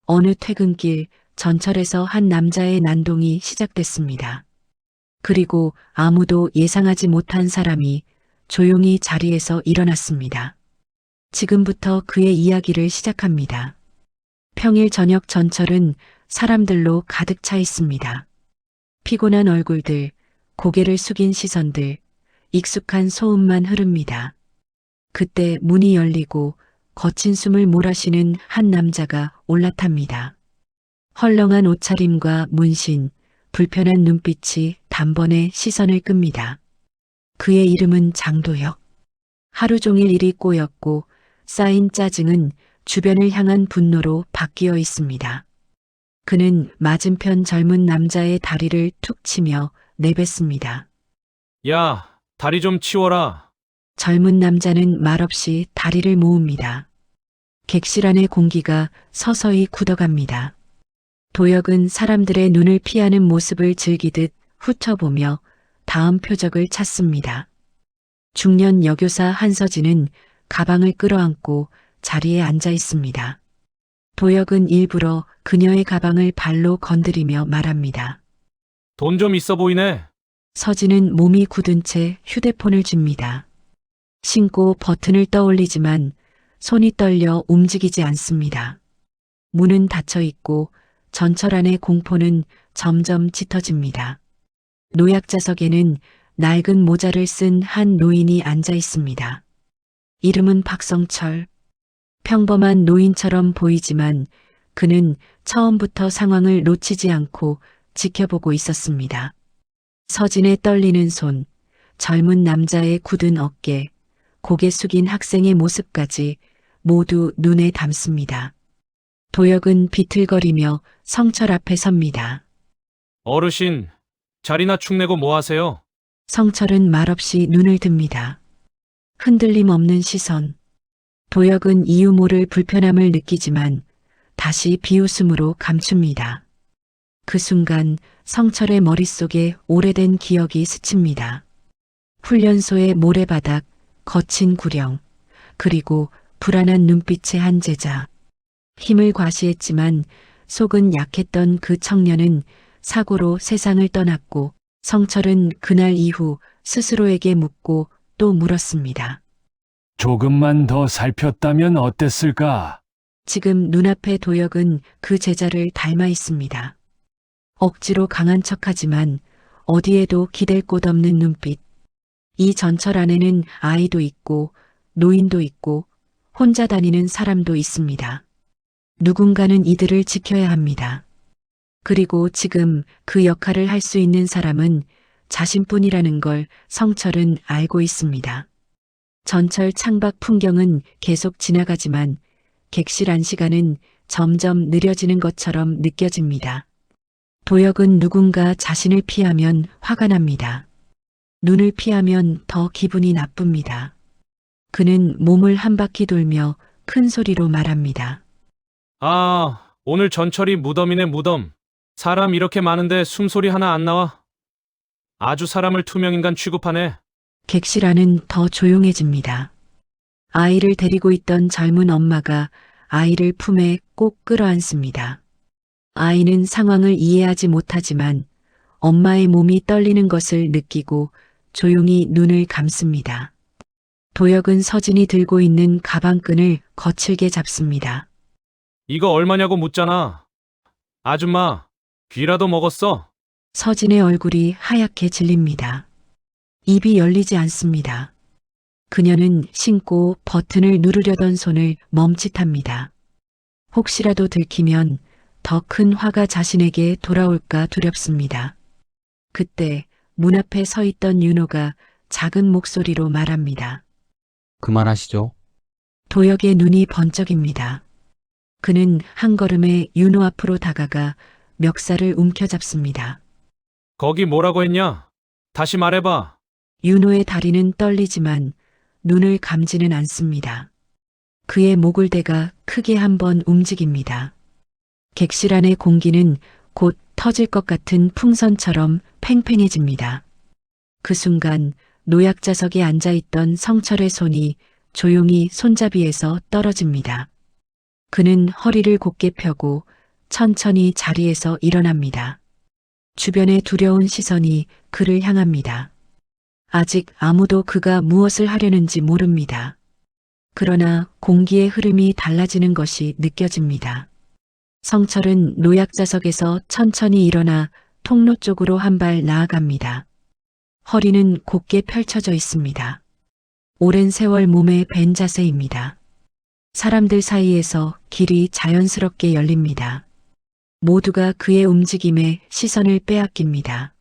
어느 퇴근길 전철에서 한 남자의 난동이 시작됐습니다. 그리고 아무도 예상하지 못한 사람이 조용히 자리에서 일어났습니다. 지금부터 그의 이야기를 시작합니다. 평일 저녁 전철은 사람들로 가득 차 있습니다. 피곤한 얼굴들, 고개를 숙인 시선들, 익숙한 소음만 흐릅니다. 그때 문이 열리고 거친 숨을 몰아쉬는 한 남자가 올라탑니다. 헐렁한 옷차림과 문신, 불편한 눈빛이 단번에 시선을 끕니다. 그의 이름은 장도혁. 하루 종일 일이 꼬였고 쌓인 짜증은 주변을 향한 분노로 바뀌어 있습니다. 그는 맞은편 젊은 남자의 다리를 툭 치며 내뱉습니다. 야, 다리 좀 치워라. 젊은 남자는 말없이 다리를 모읍니다. 객실 안의 공기가 서서히 굳어갑니다. 도혁은 사람들의 눈을 피하는 모습을 즐기듯 훑어보며 다음 표적을 찾습니다. 중년 여교사 한서진은 가방을 끌어안고 자리에 앉아 있습니다. 도혁은 일부러 그녀의 가방을 발로 건드리며 말합니다. 돈 좀 있어 보이네. 서진은 몸이 굳은 채 휴대폰을 줍니다. 신고 버튼을 떠올리지만 손이 떨려 움직이지 않습니다. 문은 닫혀 있고 전철 안의 공포는 점점 짙어집니다. 노약자석에는 낡은 모자를 쓴 한 노인이 앉아 있습니다. 이름은 박성철. 평범한 노인처럼 보이지만 그는 처음부터 상황을 놓치지 않고 지켜보고 있었습니다. 서진의 떨리는 손, 젊은 남자의 굳은 어깨, 고개 숙인 학생의 모습까지 모두 눈에 담습니다. 도혁은 비틀거리며 성철 앞에 섭니다. 어르신, 자리나 축내고 뭐 하세요? 성철은 말없이 눈을 듭니다. 흔들림 없는 시선. 도혁은 이유 모를 불편함을 느끼지만 다시 비웃음으로 감춥니다. 그 순간 성철의 머릿속에 오래된 기억이 스칩니다. 훈련소의 모래바닥, 거친 구령, 그리고 불안한 눈빛의 한 제자. 힘을 과시했지만 속은 약했던 그 청년은 사고로 세상을 떠났고 성철은 그날 이후 스스로에게 묻고 또 물었습니다. 조금만 더 살폈다면 어땠을까? 지금 눈앞의 도혁은 그 제자를 닮아 있습니다. 억지로 강한 척하지만 어디에도 기댈 곳 없는 눈빛. 이 전철 안에는 아이도 있고 노인도 있고 혼자 다니는 사람도 있습니다. 누군가는 이들을 지켜야 합니다. 그리고 지금 그 역할을 할 수 있는 사람은 자신뿐이라는 걸 성철은 알고 있습니다. 전철 창밖 풍경은 계속 지나가지만 객실 안 시간은 점점 느려지는 것처럼 느껴집니다. 도혁은 누군가 자신을 피하면 화가 납니다. 눈을 피하면 더 기분이 나쁩니다. 그는 몸을 한 바퀴 돌며 큰 소리로 말합니다. 아, 오늘 전철이 무덤이네, 무덤. 사람 이렇게 많은데 숨소리 하나 안 나와. 아주 사람을 투명인간 취급하네. 객실 안은 더 조용해집니다. 아이를 데리고 있던 젊은 엄마가 아이를 품에 꼭 끌어안습니다. 아이는 상황을 이해하지 못하지만 엄마의 몸이 떨리는 것을 느끼고 조용히 눈을 감습니다. 도혁은 서진이 들고 있는 가방끈을 거칠게 잡습니다. 이거 얼마냐고 묻잖아. 아줌마, 귀라도 먹었어? 서진의 얼굴이 하얗게 질립니다. 입이 열리지 않습니다. 그녀는 신고 버튼을 누르려던 손을 멈칫합니다. 혹시라도 들키면 더 큰 화가 자신에게 돌아올까 두렵습니다. 그때 문 앞에 서 있던 윤호가 작은 목소리로 말합니다. 그만하시죠. 도혁의 눈이 번쩍입니다. 그는 한 걸음에 윤호 앞으로 다가가 멱살을 움켜잡습니다. 거기 뭐라고 했냐? 다시 말해봐. 윤호의 다리는 떨리지만 눈을 감지는 않습니다. 그의 목을 대가 크게 한번 움직입니다. 객실 안의 공기는 곧 터질 것 같은 풍선처럼 팽팽해집니다. 그 순간 노약자석에 앉아있던 성철의 손이 조용히 손잡이에서 떨어집니다. 그는 허리를 곧게 펴고 천천히 자리에서 일어납니다. 주변의 두려운 시선이 그를 향합니다. 아직 아무도 그가 무엇을 하려는지 모릅니다. 그러나 공기의 흐름이 달라지는 것이 느껴집니다. 성철은 노약자석에서 천천히 일어나 통로 쪽으로 한 발 나아갑니다. 허리는 곧게 펼쳐져 있습니다. 오랜 세월 몸에 밴 자세입니다. 사람들 사이에서 길이 자연스럽게 열립니다. 모두가 그의 움직임에 시선을 빼앗깁니다.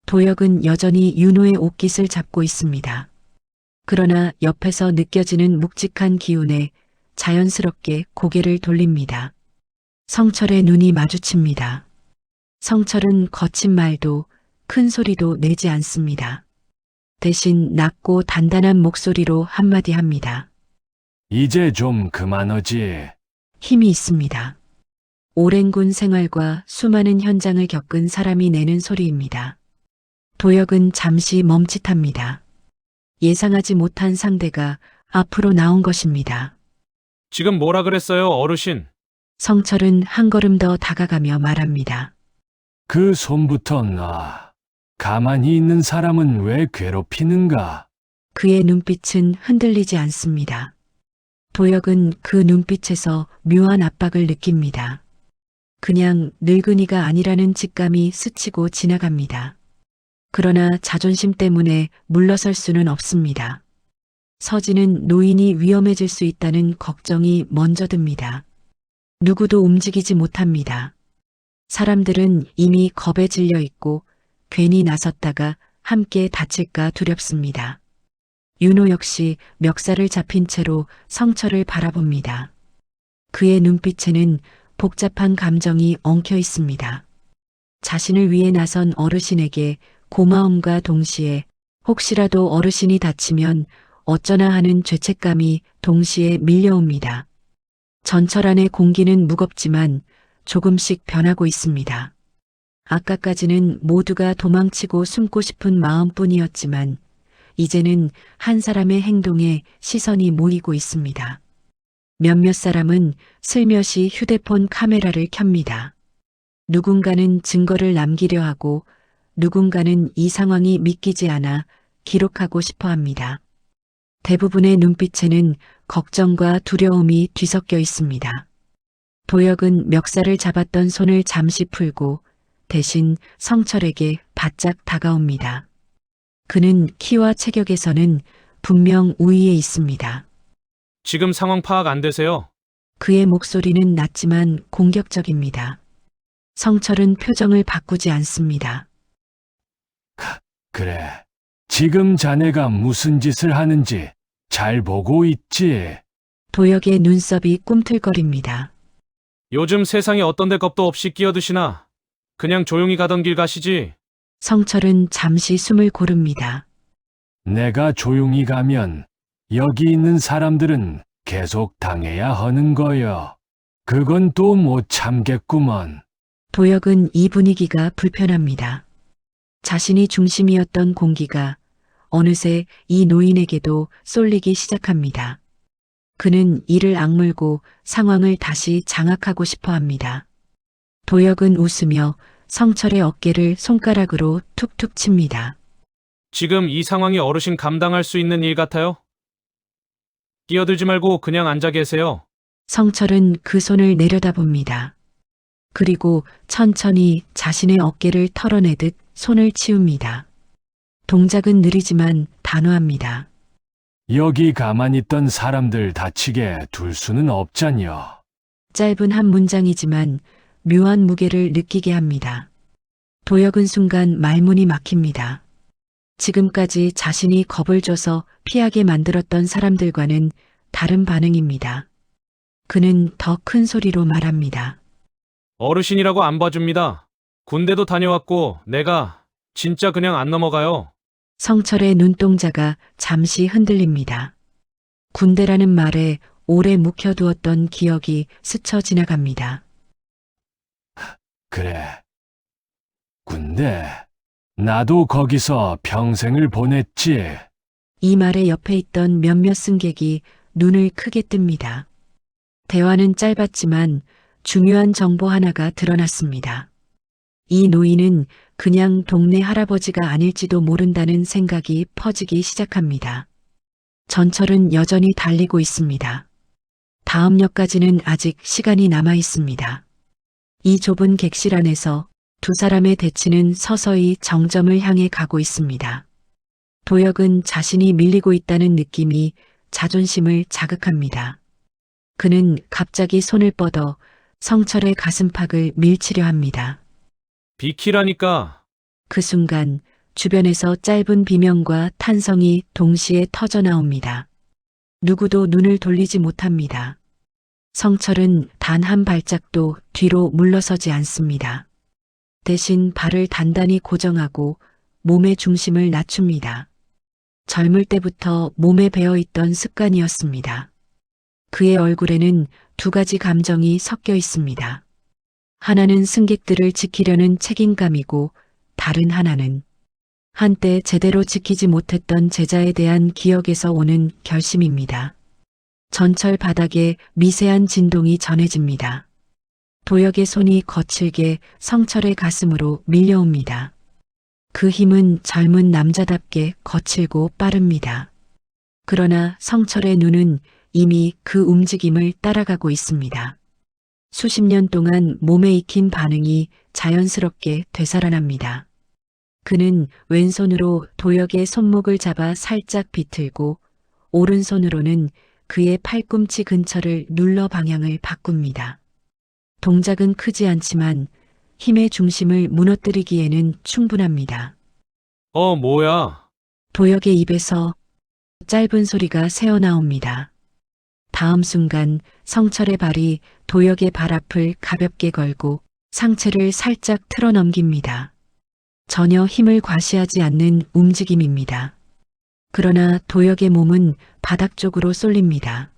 도혁은 여전히 윤호의 옷깃을 잡고 있습니다. 그러나 옆에서 느껴지는 묵직한 기운에 자연스럽게 고개를 돌립니다. 성철의 눈이 마주칩니다. 성철은 거친 말도 큰 소리도 내지 않습니다. 대신 낮고 단단한 목소리로 한마디 합니다. 이제 좀 그만하지. 힘이 있습니다. 오랜 군 생활과 수많은 현장을 겪은 사람이 내는 소리입니다. 도혁은 잠시 멈칫합니다. 예상하지 못한 상대가 앞으로 나온 것입니다. 지금 뭐라 그랬어요, 어르신? 성철은 한 걸음 더 다가가며 말합니다. 그 손부터 놔. 가만히 있는 사람은 왜 괴롭히는가? 그의 눈빛은 흔들리지 않습니다. 도혁은 그 눈빛에서 묘한 압박을 느낍니다. 그냥 늙은이가 아니라는 직감이 스치고 지나갑니다. 그러나 자존심 때문에 물러설 수는 없습니다. 서지는 노인이 위험해질 수 있다는 걱정이 먼저 듭니다. 누구도 움직이지 못합니다. 사람들은 이미 겁에 질려 있고 괜히 나섰다가 함께 다칠까 두렵습니다. 윤호 역시 멱살을 잡힌 채로 성철을 바라봅니다. 그의 눈빛에는 복잡한 감정이 엉켜 있습니다. 자신을 위해 나선 어르신에게 고마움과 동시에 혹시라도 어르신이 다치면 어쩌나 하는 죄책감이 동시에 밀려옵니다. 전철 안의 공기는 무겁지만 조금씩 변하고 있습니다. 아까까지는 모두가 도망치고 숨고 싶은 마음뿐이었지만 이제는 한 사람의 행동에 시선이 모이고 있습니다. 몇몇 사람은 슬며시 휴대폰 카메라를 켭니다. 누군가는 증거를 남기려 하고 누군가는 이 상황이 믿기지 않아 기록하고 싶어 합니다. 대부분의 눈빛에는 걱정과 두려움이 뒤섞여 있습니다. 도혁은 멱살을 잡았던 손을 잠시 풀고 대신 성철에게 바짝 다가옵니다. 그는 키와 체격에서는 분명 우위에 있습니다. 지금 상황 파악 안 되세요? 그의 목소리는 낮지만 공격적입니다. 성철은 표정을 바꾸지 않습니다. 그래. 지금 자네가 무슨 짓을 하는지 잘 보고 있지. 도혁의 눈썹이 꿈틀거립니다. 요즘 세상에 어떤 데 겁도 없이 끼어드시나? 그냥 조용히 가던 길 가시지. 성철은 잠시 숨을 고릅니다. 내가 조용히 가면 여기 있는 사람들은 계속 당해야 하는 거여. 그건 또 못 참겠구먼. 도혁은 이 분위기가 불편합니다. 자신이 중심이었던 공기가 어느새 이 노인에게도 쏠리기 시작합니다. 그는 이를 악물고 상황을 다시 장악하고 싶어 합니다. 도혁은 웃으며 성철의 어깨를 손가락으로 툭툭 칩니다. 지금 이 상황이 어르신 감당할 수 있는 일 같아요? 끼어들지 말고 그냥 앉아 계세요. 성철은 그 손을 내려다봅니다. 그리고 천천히 자신의 어깨를 털어내듯 손을 치웁니다. 동작은 느리지만 단호합니다. 여기 가만히 있던 사람들 다치게 둘 수는 없잖여. 짧은 한 문장이지만 묘한 무게를 느끼게 합니다. 도혁은 순간 말문이 막힙니다. 지금까지 자신이 겁을 줘서 피하게 만들었던 사람들과는 다른 반응입니다. 그는 더 큰 소리로 말합니다. 어르신이라고 안 봐줍니다. 군대도 다녀왔고 내가 진짜 그냥 안 넘어가요. 성철의 눈동자가 잠시 흔들립니다. 군대라는 말에 오래 묵혀두었던 기억이 스쳐 지나갑니다. 그래. 군대. 나도 거기서 평생을 보냈지. 이 말에 옆에 있던 몇몇 승객이 눈을 크게 뜹니다. 대화는 짧았지만 중요한 정보 하나가 드러났습니다. 이 노인은 그냥 동네 할아버지가 아닐지도 모른다는 생각이 퍼지기 시작합니다. 전철은 여전히 달리고 있습니다. 다음 역까지는 아직 시간이 남아 있습니다. 이 좁은 객실 안에서 두 사람의 대치는 서서히 정점을 향해 가고 있습니다. 도혁은 자신이 밀리고 있다는 느낌이 자존심을 자극합니다. 그는 갑자기 손을 뻗어 성철의 가슴팍을 밀치려 합니다. 비키라니까. 그 순간 주변에서 짧은 비명과 탄성이 동시에 터져 나옵니다. 누구도 눈을 돌리지 못합니다. 성철은 단 한 발짝도 뒤로 물러서지 않습니다. 대신 발을 단단히 고정하고 몸의 중심을 낮춥니다. 젊을 때부터 몸에 배어 있던 습관이었습니다. 그의 얼굴에는 두 가지 감정이 섞여 있습니다. 하나는 승객들을 지키려는 책임감이고 다른 하나는 한때 제대로 지키지 못했던 제자에 대한 기억에서 오는 결심입니다. 전철 바닥에 미세한 진동이 전해집니다. 도혁의 손이 거칠게 성철의 가슴으로 밀려옵니다. 그 힘은 젊은 남자답게 거칠고 빠릅니다. 그러나 성철의 눈은 이미 그 움직임을 따라가고 있습니다. 수십 년 동안 몸에 익힌 반응이 자연스럽게 되살아납니다. 그는 왼손으로 도혁의 손목을 잡아 살짝 비틀고 오른손으로는 그의 팔꿈치 근처를 눌러 방향을 바꿉니다. 동작은 크지 않지만 힘의 중심을 무너뜨리기에는 충분합니다. 뭐야. 도혁의 입에서 짧은 소리가 새어나옵니다. 다음 순간 성철의 발이 도혁의 발 앞을 가볍게 걸고 상체를 살짝 틀어넘깁니다. 전혀 힘을 과시하지 않는 움직임입니다. 그러나 도혁의 몸은 바닥 쪽으로 쏠립니다.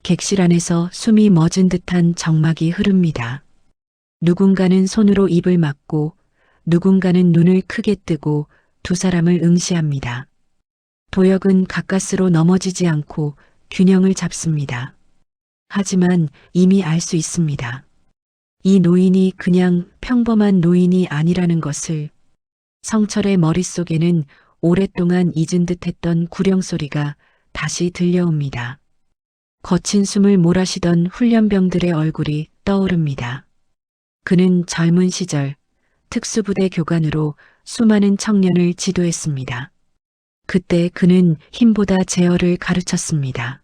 객실 안에서 숨이 멎은 듯한 정막이 흐릅니다. 누군가는 손으로 입을 막고 누군가는 눈을 크게 뜨고 두 사람을 응시합니다. 도혁은 가까스로 넘어지지 않고 균형을 잡습니다. 하지만 이미 알 수 있습니다. 이 노인이 그냥 평범한 노인이 아니라는 것을. 성철의 머릿속에는 오랫동안 잊은 듯했던 구령소리가 다시 들려옵니다. 거친 숨을 몰아쉬던 훈련병들의 얼굴이 떠오릅니다. 그는 젊은 시절 특수부대 교관으로 수많은 청년을 지도했습니다. 그때 그는 힘보다 제어를 가르쳤습니다.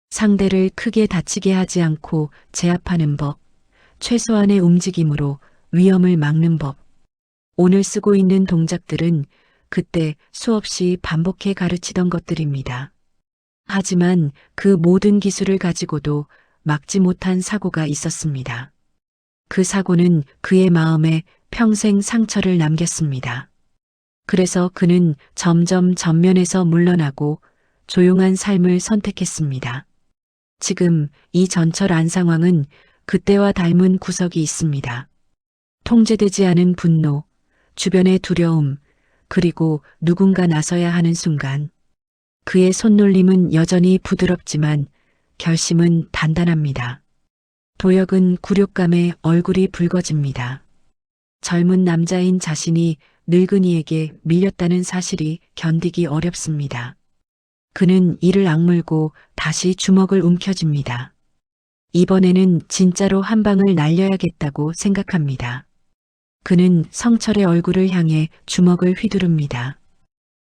상대를 크게 다치게 하지 않고 제압하는 법, 최소한의 움직임으로 위험을 막는 법. 오늘 쓰고 있는 동작들은 그때 수없이 반복해 가르치던 것들입니다. 하지만 그 모든 기술을 가지고도 막지 못한 사고가 있었습니다. 그 사고는 그의 마음에 평생 상처를 남겼습니다. 그래서 그는 점점 전면에서 물러나고 조용한 삶을 선택했습니다. 지금 이 전철 안 상황은 그때와 닮은 구석이 있습니다. 통제되지 않은 분노, 주변의 두려움, 그리고 누군가 나서야 하는 순간. 그의 손놀림은 여전히 부드럽지만 결심은 단단합니다. 도혁은 굴욕감에 얼굴이 붉어집니다. 젊은 남자인 자신이 늙은이에게 밀렸다는 사실이 견디기 어렵습니다. 그는 이를 악물고 다시 주먹을 움켜쥡니다. 이번에는 진짜로 한 방을 날려야겠다고 생각합니다. 그는 성철의 얼굴을 향해 주먹을 휘두릅니다.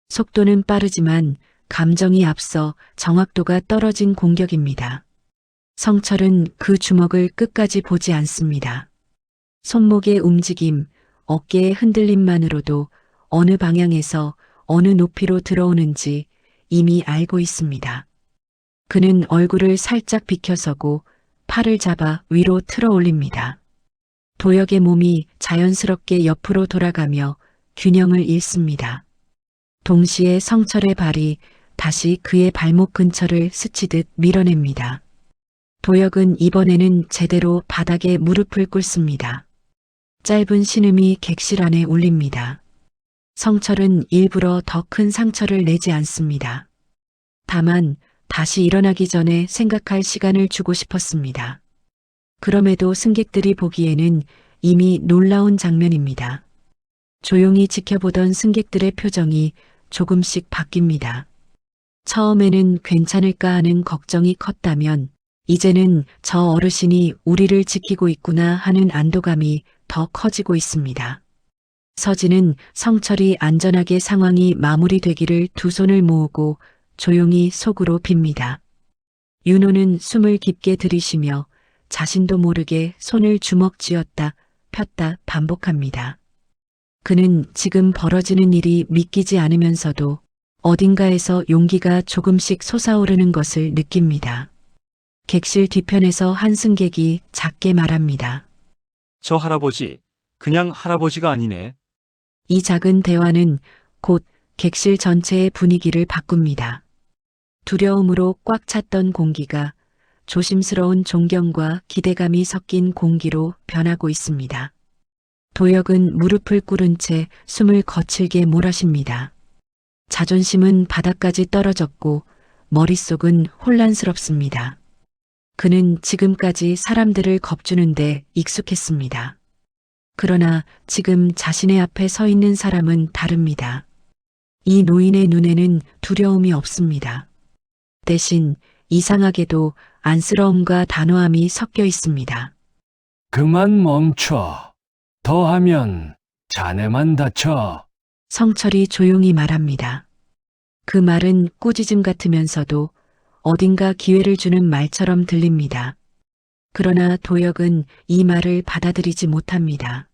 속도는 빠르지만 감정이 앞서 정확도가 떨어진 공격입니다. 성철은 그 주먹을 끝까지 보지 않습니다. 손목의 움직임, 어깨의 흔들림만으로도 어느 방향에서 어느 높이로 들어오는지 이미 알고 있습니다. 그는 얼굴을 살짝 비켜서고 팔을 잡아 위로 틀어 올립니다. 도혁의 몸이 자연스럽게 옆으로 돌아가며 균형을 잃습니다. 동시에 성철의 발이 다시 그의 발목 근처를 스치듯 밀어냅니다. 도혁은 이번에는 제대로 바닥에 무릎을 꿇습니다. 짧은 신음이 객실 안에 울립니다. 성철은 일부러 더 큰 상처를 내지 않습니다. 다만 다시 일어나기 전에 생각할 시간을 주고 싶었습니다. 그럼에도 승객들이 보기에는 이미 놀라운 장면입니다. 조용히 지켜보던 승객들의 표정이 조금씩 바뀝니다. 처음에는 괜찮을까 하는 걱정이 컸다면 이제는 저 어르신이 우리를 지키고 있구나 하는 안도감이 더 커지고 있습니다. 서진은 성철이 안전하게 상황이 마무리되기를 두 손을 모으고 조용히 속으로 빕니다. 윤호는 숨을 깊게 들이쉬며 자신도 모르게 손을 주먹 쥐었다 폈다 반복합니다. 그는 지금 벌어지는 일이 믿기지 않으면서도 어딘가에서 용기가 조금씩 솟아오르는 것을 느낍니다. 객실 뒤편에서 한 승객이 작게 말합니다. 저 할아버지, 그냥 할아버지가 아니네. 이 작은 대화는 곧 객실 전체의 분위기를 바꿉니다. 두려움으로 꽉 찼던 공기가 조심스러운 존경과 기대감이 섞인 공기로 변하고 있습니다. 도혁은 무릎을 꿇은 채 숨을 거칠게 몰아쉽니다. 자존심은 바닥까지 떨어졌고 머릿속은 혼란스럽습니다. 그는 지금까지 사람들을 겁주는데 익숙했습니다. 그러나 지금 자신의 앞에 서 있는 사람은 다릅니다. 이 노인의 눈에는 두려움이 없습니다. 대신 이상하게도 안쓰러움과 단호함이 섞여 있습니다. 그만 멈춰. 더하면 자네만 다쳐. 성철이 조용히 말합니다. 그 말은 꾸짖음 같으면서도 어딘가 기회를 주는 말처럼 들립니다. 그러나 도혁은 이 말을 받아들이지 못합니다.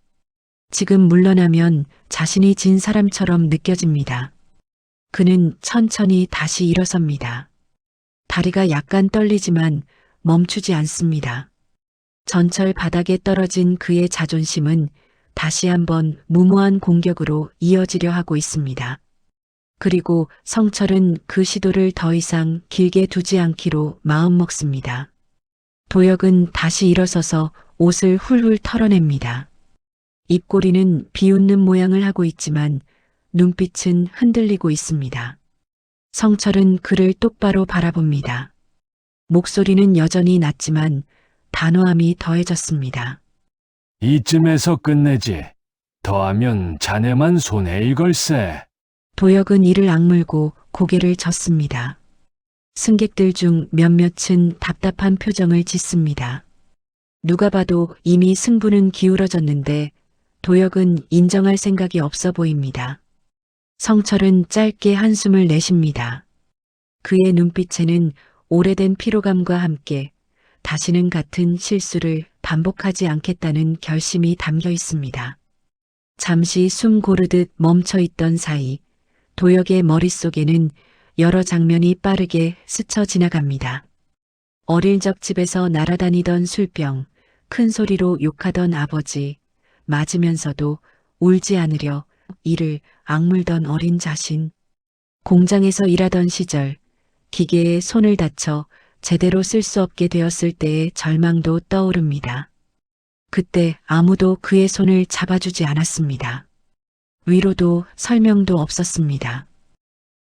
지금 물러나면 자신이 진 사람처럼 느껴집니다. 그는 천천히 다시 일어섭니다. 다리가 약간 떨리지만 멈추지 않습니다. 전철 바닥에 떨어진 그의 자존심은 다시 한번 무모한 공격으로 이어지려 하고 있습니다. 그리고 성철은 그 시도를 더 이상 길게 두지 않기로 마음먹습니다. 도혁은 다시 일어서서 옷을 훌훌 털어냅니다. 입꼬리는 비웃는 모양을 하고 있지만 눈빛은 흔들리고 있습니다. 성철은 그를 똑바로 바라봅니다. 목소리는 여전히 낮지만 단호함이 더해졌습니다. 이쯤에서 끝내지. 더하면 자네만 손해일 걸세. 도혁은 이를 악물고 고개를 젓습니다. 승객들 중 몇몇은 답답한 표정을 짓습니다. 누가 봐도 이미 승부는 기울어졌는데 도혁은 인정할 생각이 없어 보입니다. 성철은 짧게 한숨을 내쉽니다. 그의 눈빛에는 오래된 피로감과 함께 다시는 같은 실수를 반복하지 않겠다는 결심이 담겨 있습니다. 잠시 숨 고르듯 멈춰 있던 사이 도혁의 머릿속에는 여러 장면이 빠르게 스쳐 지나갑니다. 어릴 적 집에서 날아다니던 술병, 큰 소리로 욕하던 아버지, 맞으면서도 울지 않으려 이를 악물던 어린 자신, 공장에서 일하던 시절 기계에 손을 다쳐 제대로 쓸 수 없게 되었을 때의 절망도 떠오릅니다. 그때 아무도 그의 손을 잡아주지 않았습니다. 위로도 설명도 없었습니다.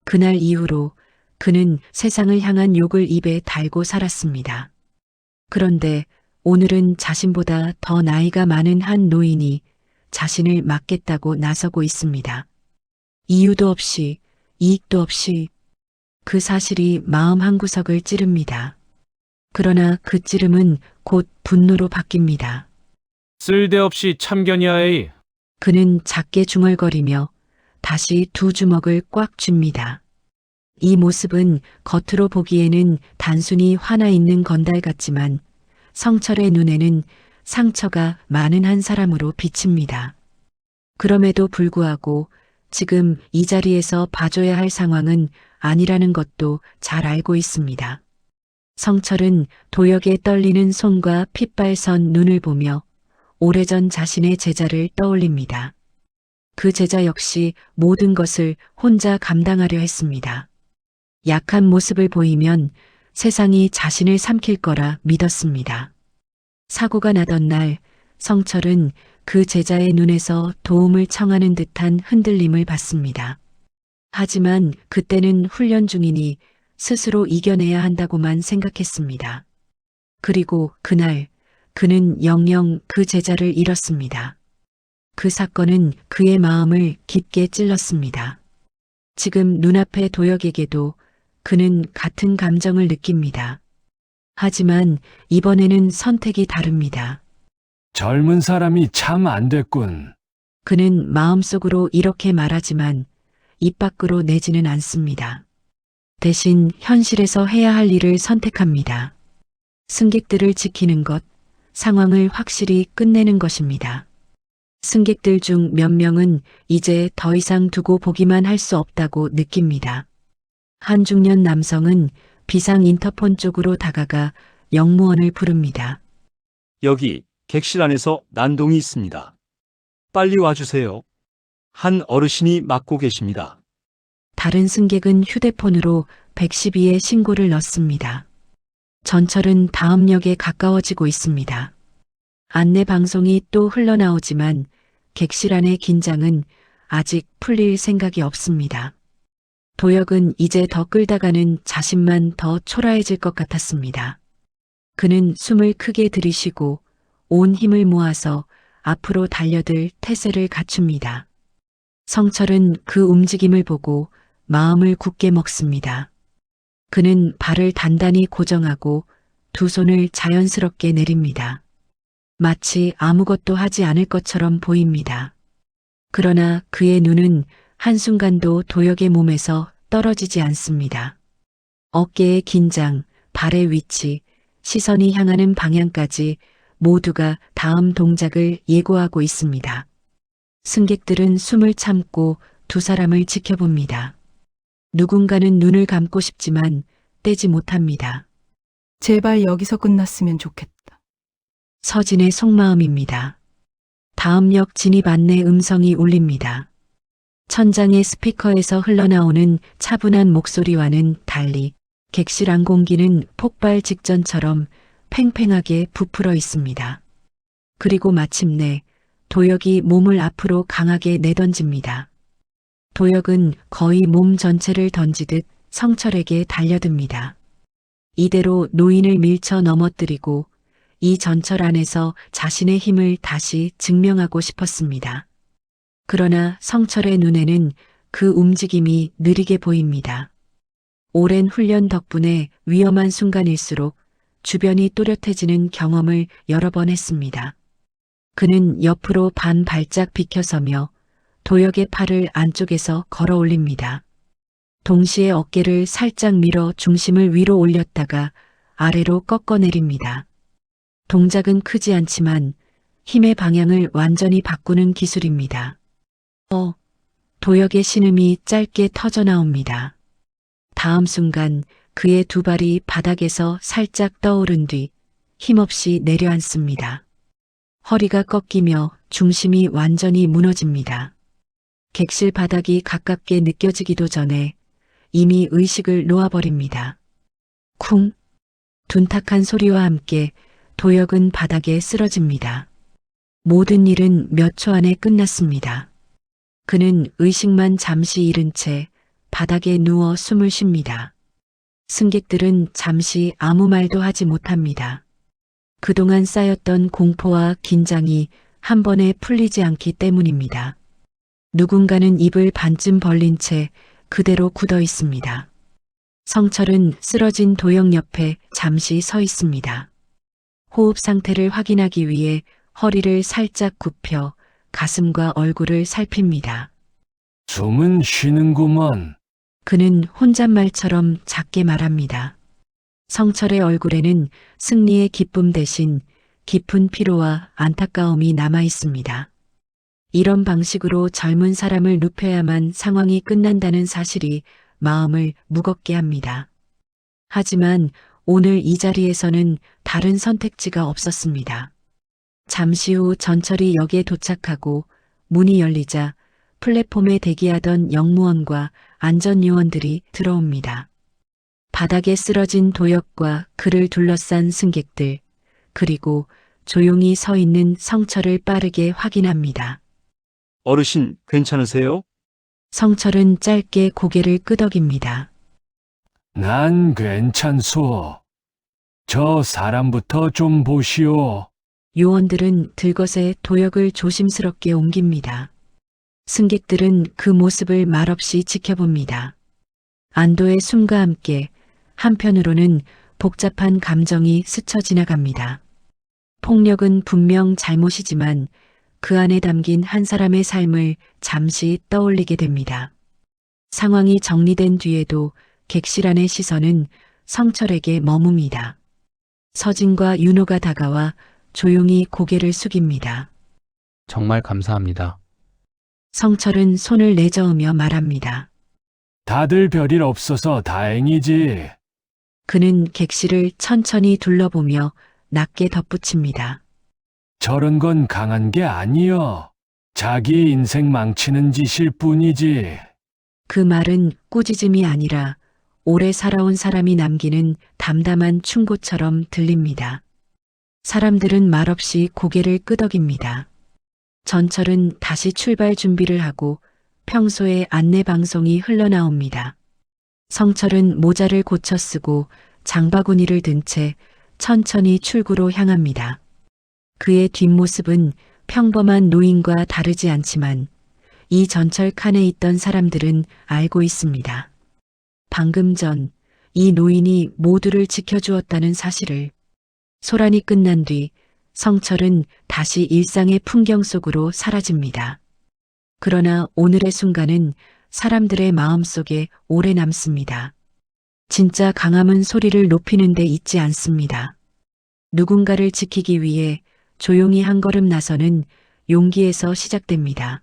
그날 이후로 그는 세상을 향한 욕을 입에 달고 살았습니다. 그런데 오늘은 자신보다 더 나이가 많은 한 노인이 자신을 맡겠다고 나서고 있습니다. 이유도 없이, 이익도 없이 그 사실이 마음 한구석을 찌릅니다. 그러나 그 찌름은 곧 분노로 바뀝니다. 쓸데없이 참견이야 에이. 그는 작게 중얼거리며 다시 두 주먹을 꽉 쥡니다. 이 모습은 겉으로 보기에는 단순히 화나 있는 건달 같지만 성철의 눈에는 상처가 많은 한 사람으로 비칩니다. 그럼에도 불구하고 지금 이 자리에서 봐줘야 할 상황은 아니라는 것도 잘 알고 있습니다. 성철은 도혁의 떨리는 손과 핏발선 눈을 보며 오래전 자신의 제자를 떠올립니다. 그 제자 역시 모든 것을 혼자 감당하려 했습니다. 약한 모습을 보이면 세상이 자신을 삼킬 거라 믿었습니다. 사고가 나던 날 성철은 그 제자의 눈에서 도움을 청하는 듯한 흔들림을 받습니다. 하지만 그때는 훈련 중이니 스스로 이겨내야 한다고만 생각했습니다. 그리고 그날 그는 영영 그 제자를 잃었습니다. 그 사건은 그의 마음을 깊게 찔렀습니다. 지금 눈앞의 도혁에게도 그는 같은 감정을 느낍니다. 하지만 이번에는 선택이 다릅니다. 젊은 사람이 참 안 됐군. 그는 마음속으로 이렇게 말하지만 입 밖으로 내지는 않습니다. 대신 현실에서 해야 할 일을 선택합니다. 승객들을 지키는 것, 상황을 확실히 끝내는 것입니다. 승객들 중 몇 명은 이제 더 이상 두고 보기만 할 수 없다고 느낍니다. 한 중년 남성은 비상 인터폰 쪽으로 다가가 영무원을 부릅니다. 여기 객실 안에서 난동이 있습니다. 빨리 와주세요. 한 어르신이 맡고 계십니다. 다른 승객은 휴대폰으로 112에 신고를 넣습니다. 전철은 다음 역에 가까워지고 있습니다. 안내 방송이 또 흘러나오지만 객실 안의 긴장은 아직 풀릴 생각이 없습니다. 도혁은 이제 더 끌다가는 자신만 더 초라해질 것 같았습니다. 그는 숨을 크게 들이쉬고 온 힘을 모아서 앞으로 달려들 태세를 갖춥니다. 성철은 그 움직임을 보고 마음을 굳게 먹습니다. 그는 발을 단단히 고정하고 두 손을 자연스럽게 내립니다. 마치 아무것도 하지 않을 것처럼 보입니다. 그러나 그의 눈은 한순간도 도혁의 몸에서 떨어지지 않습니다. 어깨의 긴장, 발의 위치, 시선이 향하는 방향까지 모두가 다음 동작을 예고하고 있습니다. 승객들은 숨을 참고 두 사람을 지켜봅니다. 누군가는 눈을 감고 싶지만 떼지 못합니다. 제발 여기서 끝났으면 좋겠다. 서진의 속마음입니다. 다음 역 진입 안내 음성이 울립니다. 천장의 스피커에서 흘러나오는 차분한 목소리와는 달리 객실 안 공기는 폭발 직전처럼 팽팽하게 부풀어 있습니다. 그리고 마침내 도혁이 몸을 앞으로 강하게 내던집니다. 도혁은 거의 몸 전체를 던지듯 성철에게 달려듭니다. 이대로 노인을 밀쳐 넘어뜨리고 이 전철 안에서 자신의 힘을 다시 증명하고 싶었습니다. 그러나 성철의 눈에는 그 움직임이 느리게 보입니다. 오랜 훈련 덕분에 위험한 순간일수록 주변이 또렷해지는 경험을 여러 번 했습니다. 그는 옆으로 반 발짝 비켜서며 도혁의 팔을 안쪽에서 걸어 올립니다. 동시에 어깨를 살짝 밀어 중심을 위로 올렸다가 아래로 꺾어 내립니다. 동작은 크지 않지만 힘의 방향을 완전히 바꾸는 기술입니다. 도혁의 신음이 짧게 터져 나옵니다. 다음 순간 그의 두 발이 바닥에서 살짝 떠오른 뒤 힘없이 내려앉습니다. 허리가 꺾이며 중심이 완전히 무너집니다. 객실 바닥이 가깝게 느껴지기도 전에 이미 의식을 놓아버립니다. 쿵! 둔탁한 소리와 함께 도혁은 바닥에 쓰러집니다. 모든 일은 몇 초 안에 끝났습니다. 그는 의식만 잠시 잃은 채 바닥에 누워 숨을 쉽니다. 승객들은 잠시 아무 말도 하지 못합니다. 그동안 쌓였던 공포와 긴장이 한 번에 풀리지 않기 때문입니다. 누군가는 입을 반쯤 벌린 채 그대로 굳어 있습니다. 성철은 쓰러진 도혁 옆에 잠시 서 있습니다. 호흡 상태를 확인하기 위해 허리를 살짝 굽혀 가슴과 얼굴을 살핍니다. 숨은 쉬는구먼. 그는 혼잣말처럼 작게 말합니다. 성철의 얼굴에는 승리의 기쁨 대신 깊은 피로와 안타까움이 남아 있습니다. 이런 방식으로 젊은 사람을 눕혀야만 상황이 끝난다는 사실이 마음을 무겁게 합니다. 하지만 오늘 이 자리에서는 다른 선택지가 없었습니다. 잠시 후 전철이 역에 도착하고 문이 열리자 플랫폼에 대기하던 영무원과 안전요원들이 들어옵니다. 바닥에 쓰러진 도혁과 그를 둘러싼 승객들, 그리고 조용히 서 있는 성철을 빠르게 확인합니다. 어르신, 괜찮으세요? 성철은 짧게 고개를 끄덕입니다. 난 괜찮소. 저 사람부터 좀 보시오. 요원들은 들것에 도역을 조심스럽게 옮깁니다. 승객들은 그 모습을 말없이 지켜봅니다. 안도의 숨과 함께 한편으로는 복잡한 감정이 스쳐 지나갑니다. 폭력은 분명 잘못이지만 그 안에 담긴 한 사람의 삶을 잠시 떠올리게 됩니다. 상황이 정리된 뒤에도 객실안의 시선은 성철에게 머뭅니다. 서진과 윤호가 다가와 조용히 고개를 숙입니다. 정말 감사합니다. 성철은 손을 내저으며 말합니다. 다들 별일 없어서 다행이지. 그는 객실을 천천히 둘러보며 낮게 덧붙입니다. 저런 건 강한 게 아니여. 자기 인생 망치는 짓일 뿐이지. 그 말은 꾸짖음이 아니라 오래 살아온 사람이 남기는 담담한 충고처럼 들립니다. 사람들은 말없이 고개를 끄덕입니다. 전철은 다시 출발 준비를 하고 평소의 안내 방송이 흘러나옵니다. 성철은 모자를 고쳐 쓰고 장바구니를 든 채 천천히 출구로 향합니다. 그의 뒷모습은 평범한 노인과 다르지 않지만 이 전철 칸에 있던 사람들은 알고 있습니다. 방금 전 이 노인이 모두를 지켜주었다는 사실을. 소란이 끝난 뒤 성철은 다시 일상의 풍경 속으로 사라집니다. 그러나 오늘의 순간은 사람들의 마음속에 오래 남습니다. 진짜 강함은 소리를 높이는 데 있지 않습니다. 누군가를 지키기 위해 조용히 한 걸음 나서는 용기에서 시작됩니다.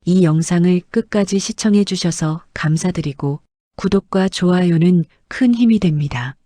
이 영상을 끝까지 시청해 주셔서 감사드리고 구독과 좋아요는 큰 힘이 됩니다.